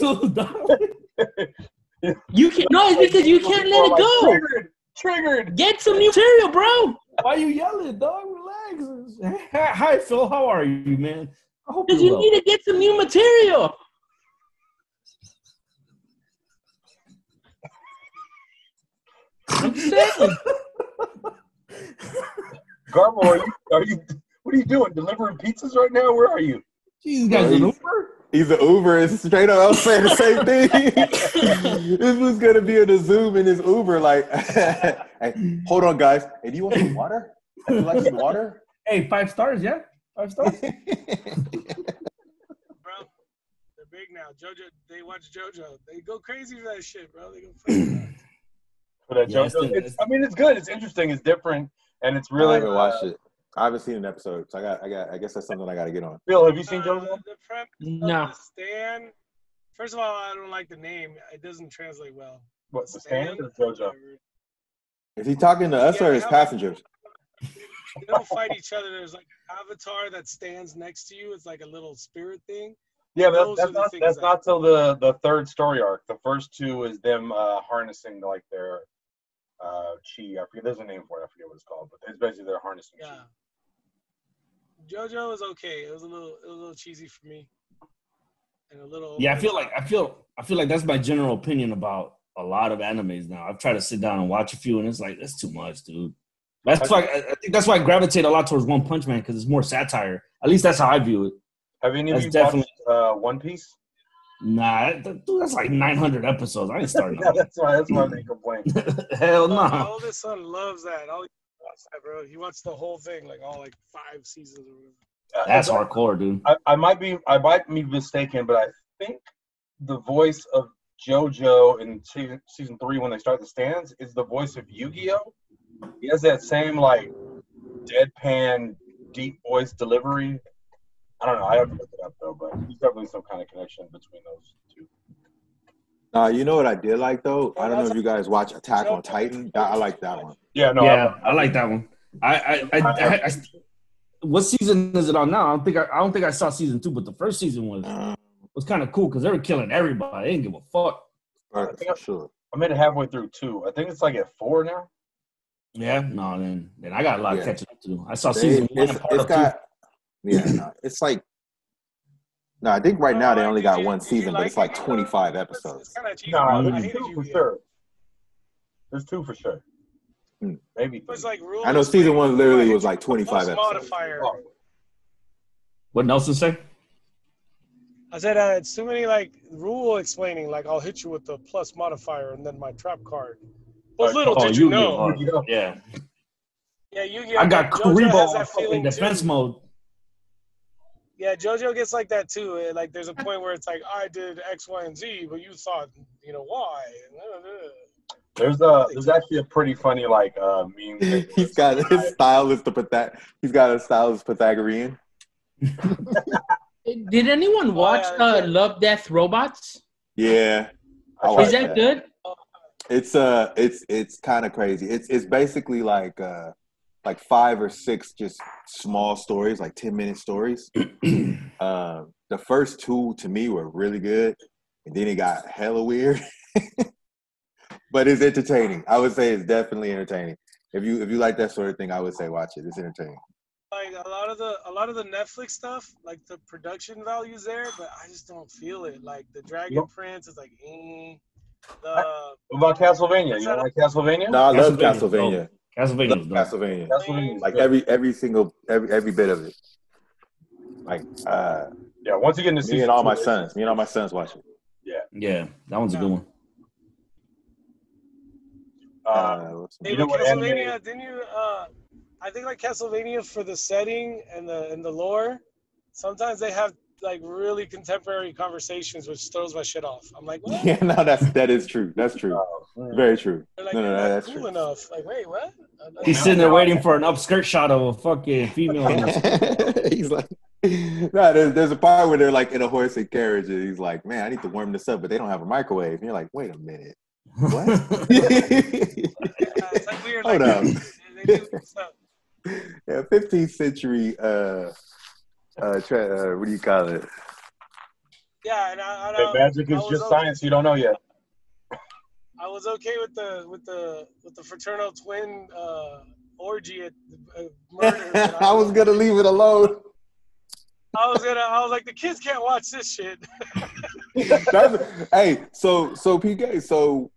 too, dog. You can't. No, it's because you can't let it go. Triggered. Get some new material, bro. Why you yelling, dog? Relax. Hi, Phil. How are you, man? I hope Because you you need to get some new material. I'm saying. Garbo, are you? What are you doing? Delivering pizzas right now? Where are you? These guys an Uber? He's an Uber. It's straight up. I was saying the same thing. This was gonna be in a Zoom in his Uber. Like, hey, hold on, guys. Hey, do you want some water? Would you like some water? Hey, 5 stars, yeah? 5 stars? Bro, they're big now. JoJo, they watch JoJo. They go crazy for that shit, bro. They go crazy. For that JoJo. It's good. It's interesting. It's different, and it's really. I haven't watched it. I haven't seen an episode, so I guess that's something I got to get on. Phil, have you seen JoJo? The premise No. of the Stan. First of all, I don't like the name. It doesn't translate well. What, the Stan or JoJo? Is he talking to us or his passengers? They don't fight each other. There's like an avatar that stands next to you. It's like a little spirit thing. Yeah, but that's not till the third story arc. The first 2 is them harnessing like their chi. I forget. There's a name for it. I forget what it's called, but it's basically they're harnessing chi. JoJo was okay. It was a little cheesy for me, and a little. Yeah, I feel like that's my general opinion about a lot of animes now. I've tried to sit down and watch a few, and it's like that's too much, dude. That's why I think that's why I gravitate a lot towards One Punch Man because it's more satire. At least that's how I view it. Have any of you watched One Piece? Nah, dude, that's like 900 episodes. I ain't starting. Yeah, that's why they complain. Hell no. My oldest son loves that. Bro. He watched the whole thing, like all 5 seasons or whatever. That's hardcore, dude. I might be mistaken, but I think the voice of JoJo in season 3 when they start the stands is the voice of Yu-Gi-Oh. He has that same like deadpan, deep voice delivery. I don't know. I have to look it up though, but there's definitely some kind of connection between those 2. You know what I did like though? I don't know if you guys watch Attack on Titan. I like that one. Yeah, no. Yeah, I like that one. I what season is it on now? I don't think I saw season 2, but the first season was kind of cool because they were killing everybody. They didn't give a fuck. For sure. I made it halfway through 2. I think it's like at 4 now. Yeah, no, then I got a lot of catching up to do. I saw season 1 and part of 2. Yeah, no, it's like I think right now they only got 1 season, but it's like 25 episodes. No, there's 2 for sure. There's 2 for sure. Maybe 3. I know season 1 literally was like 25 episodes. What Nelson say? I said it's too many rule explaining. Like I'll hit you with the plus modifier and then my trap card. But little did you know. Yeah. Yeah, Yu-Gi-Oh! I got Kuribo in defense mode. Yeah, JoJo gets like that too. Like there's a point where it's like I did X, Y, and Z, but you thought Y. There's actually a pretty funny meme. He's got his style is he's got a style is Pythagorean. Did anyone watch Love, Death, Robots? Yeah. Is that good? It's kind of crazy. It's basically like 5 or 6 just small stories, like 10-minute stories. The first 2 to me were really good, and then it got hella weird. But it's entertaining. I would say it's definitely entertaining. If you like that sort of thing, I would say watch it. It's entertaining. Like a lot of the Netflix stuff, like the production value's there, but I just don't feel it. Like the Dragon Prince is like, What about Castlevania? You don't like Castlevania? No, I love Castlevania. Castlevania. Like every single bit of it. Like yeah, once you get into me and all my sons watch it. Yeah, that one's a good one. Castlevania, didn't you? I think like Castlevania for the setting and the lore. Sometimes they have like really contemporary conversations, which throws my shit off. I'm like, what? Yeah, no, that is true. That's true. Very true. Like, no, that's cool true. enough. Like, wait, what? He's sitting there waiting for an upskirt shot of a fucking female. He's like, no, there's a part where they're like in a horse and carriage, and he's like, man, I need to warm this up, but they don't have a microwave. And you're like, wait a minute. What? It's like weird. Hold up. They do stuff. Yeah, 15th century. What do you call it? Yeah, and I Hey, magic is just science you don't know yet. I was okay with the fraternal twin orgy at murder. But I was gonna leave it alone. I was like, the kids can't watch this shit. Hey, so PK, so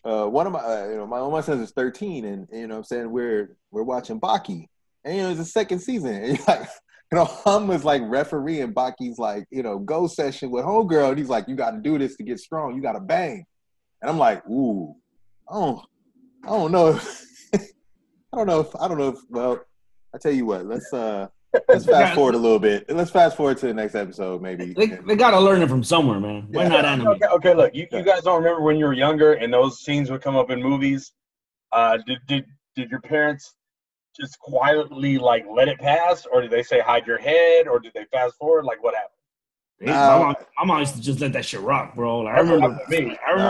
one of my my son is 13, and you know what I'm saying we're watching Baki, and it's the second season, and like Hum was like refereeing Baki's like go session with homegirl, and he's like, you got to do this to get strong, you got to bang, and I'm like, ooh, I don't know, I don't know if well, I tell you what, let's fast forward a little bit. Let's fast forward to the next episode, maybe. They gotta learn it from somewhere, man. Why not anime? Okay, look, you guys don't remember when you were younger and those scenes would come up in movies? Did your parents just quietly like let it pass, or did they say hide your head, or did they fast forward? Like what happened? My mom used to just let that shit rock, bro. Like, I remember.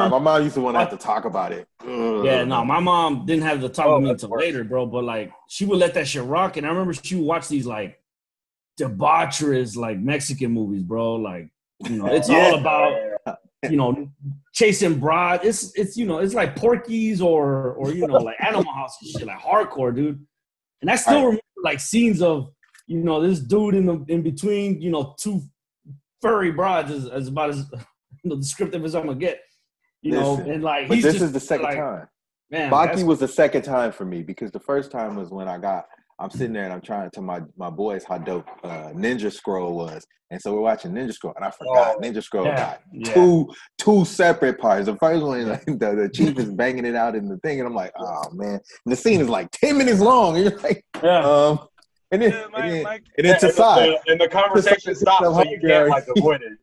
My mom used to want to have to talk about it. Yeah, no, my mom didn't have to talk with me until later, bro. But like, she would let that shit rock, and I remember she would watch these like debaucherous like Mexican movies, bro. Like, it's all about chasing broad. It's it's like Porky's or like Animal House and shit, like hardcore, dude. And I still remember like scenes of this dude in between two furry broads is about as descriptive as I'm gonna get. And like but this is the second time. Man, Baki was the second time for me, because the first time was when I'm sitting there and I'm trying to tell my boys how dope Ninja Scroll was. And so we're watching Ninja Scroll, and I forgot Ninja Scroll got two separate parts. The first one, like, the chief is banging it out in the thing, and I'm like, oh man. And the scene is like 10 minutes long, and you're like, and then to side. And the conversation stops, so you can't like avoid it.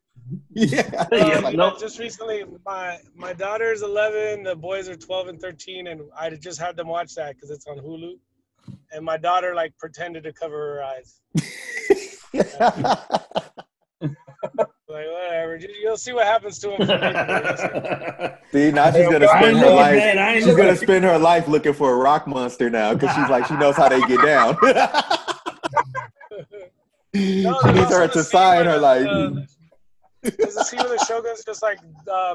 Just recently, my daughter's 11, the boys are 12 and 13, and I just had them watch that because it's on Hulu. And my daughter like pretended to cover her eyes. Like whatever, you'll see what happens to him. See, now she's gonna spend her life. She's gonna spend her life looking for a rock monster now, because she's like, she knows how they get down. She needs her to sign her life. There's a scene where the Shogun's just like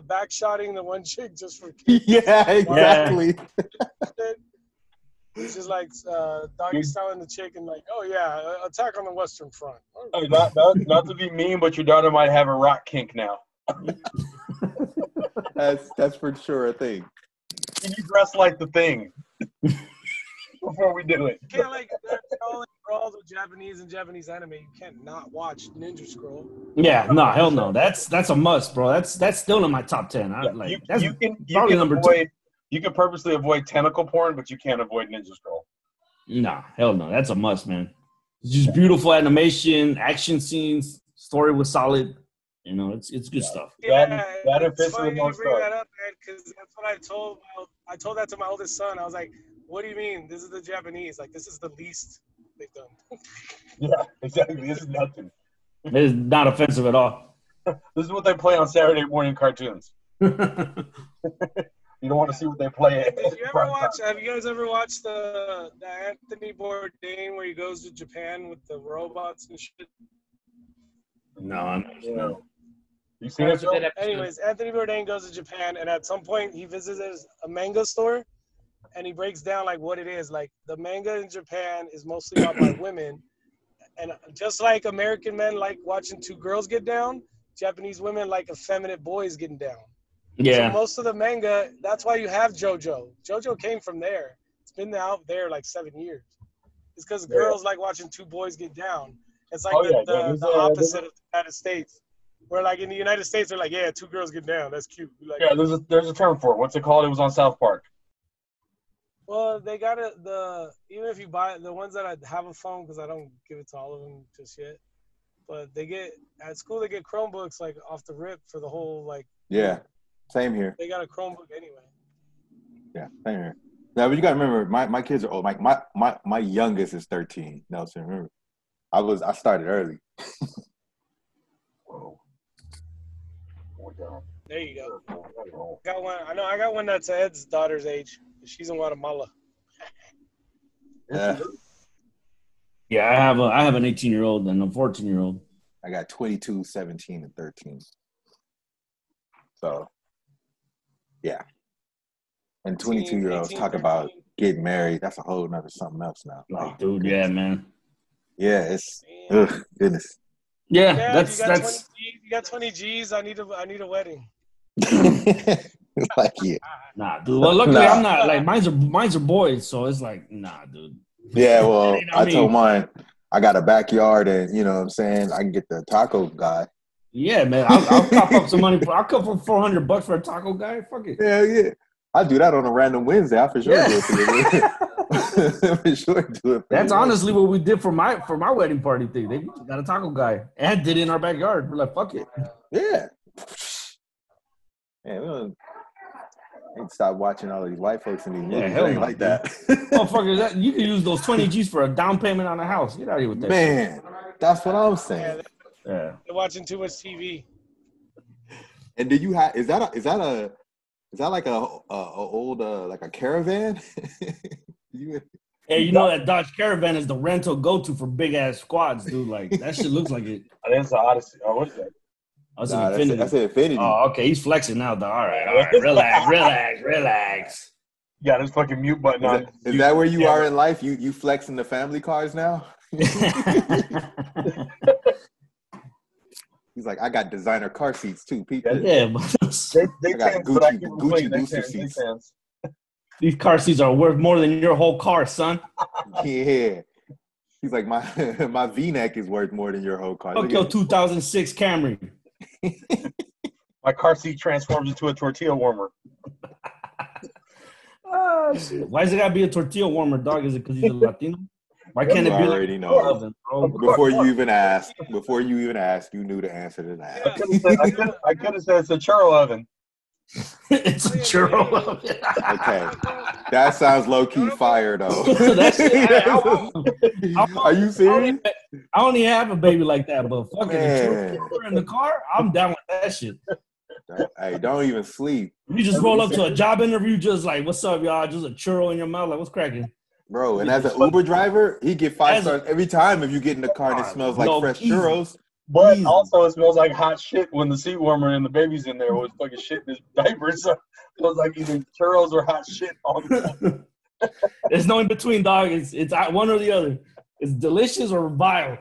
backshotting the one chick just for kids. Yeah, exactly. It's just like doggy styling the chick and like, oh yeah, attack on the Western Front. Hey, not to be mean, but your daughter might have a rock kink now. That's for sure a thing. Can you dress like the Thing before we do it? You can't like for all the Japanese and Japanese anime. You can't not watch Ninja Scroll. Yeah, no, hell no. That's a must, bro. That's still in my top 10. You can purposely avoid tentacle porn, but you can't avoid Ninja Scroll. Nah, hell no. That's a must, man. It's just beautiful animation, action scenes, story was solid. It's good stuff. Yeah, it's funny you bring that up, man, because that's what I told. I told that to my oldest son. I was like, "What do you mean? This is the Japanese. Like, this is the least they've done." Yeah, exactly. This is nothing. It is not offensive at all. This is what they play on Saturday morning cartoons. You don't want to see what they play. Have you guys ever watched the Anthony Bourdain where he goes to Japan with the robots and shit? No. You seen it? Anyways, Anthony Bourdain goes to Japan, and at some point he visits a manga store, and he breaks down like what it is. Like the manga in Japan is mostly bought by women, and just like American men like watching two girls get down, Japanese women like effeminate boys getting down. Yeah. So most of the manga, that's why you have JoJo. JoJo came from there. It's been out there like 7 years. It's because girls like watching two boys get down. It's like the opposite of the United States. Where like in the United States, they're like, yeah, two girls get down. That's cute. Like, yeah, there's a term for it. What's it called? It was on South Park. Well, they got it. Even if you buy it, the ones that I have a phone, because I don't give it to all of them just yet. But at school they get Chromebooks like off the rip for the whole like. Yeah. Same here. They got a Chromebook anyway. Yeah, same here. Now, but you gotta remember, my kids are old. Like my youngest is 13. Nelson, remember, I started early. Whoa. There you go. Got one. I know. I got one that's Ed's daughter's age. She's in Guatemala. Yeah. Yeah, I have an 18-year-old and a 14-year-old. I got 22, 17, and 13. So, yeah. And 22-year-olds talk about getting married. That's a whole nother something else now. Like, dude, yeah, man. Yeah, it's goodness. Yeah, Dad, that's you got 20 G's. I need a wedding. Like, yeah. Nah, dude. Well, luckily I'm not like mine's are boys, so it's like, nah, dude. Yeah, well, You know I told mine I got a backyard, and you know what I'm saying, I can get the taco guy. Yeah, man. I'll cop up some money. I'll cop up $400 for a taco guy. Fuck it. Hell yeah. I do that on a random Wednesday. I for sure do it for you. For sure do it for That's you. honestly what we did for my wedding party thing. They got a taco guy and did it in our backyard. We're like, fuck it. Yeah. Man, we don't need to stop watching all of these white folks in these movies. hell It ain't no, like that. Motherfucker, you can use those 20 G's for a down payment on a house. Get out of here with that. Man, that's what I'm saying. Yeah. They're watching too much TV. And do you have? Is that like a old like a caravan? Hey, you know that Dodge Caravan is the rental go-to for big ass squads, dude. Like that shit looks like it. I think it's the Odyssey. Oh, what is that? That's Nah, an Infinity. that's an Infinity. Oh, okay. He's flexing now, though. All right. Relax. You got his fucking mute button on. Is that where you are in life? You flexing the family cars now? He's like, I got designer car seats too, people. Yeah, but They I got tans, but I keep Gucci complaining, they booster tans, they seats. tans. these car seats are worth more than your whole car, son. Yeah. He's like, my V-neck is worth more than your whole car. Fuck Look your at 2006 Camry. My car seat transforms into a tortilla warmer. Oh, shit. Why does it gotta be a tortilla warmer, dog? Is it because he's a Latino? Why can't You it be already like know. oven, bro? Before you even asked, you knew the answer to that. I could have said it's a churro oven. It's a churro oven. Okay. That sounds low-key fire, though. That shit, I Are you serious? I only have a baby like that, but fucking a Man. churro in the car, I'm down with that shit. Hey, don't even sleep. You just roll up to a job interview, just like, what's up, y'all? Just a churro in your mouth, like, what's cracking? Bro, and as an Uber driver, he get 5 stars every time if you get in the car and it smells like No, fresh easy. churros. But Easy. also, it smells like hot shit when the seat warmer and the baby's in there was fucking shit in his diaper. So it was like either churros or hot shit all the time. There's no in between, dog. It's one or the other. It's delicious or vile.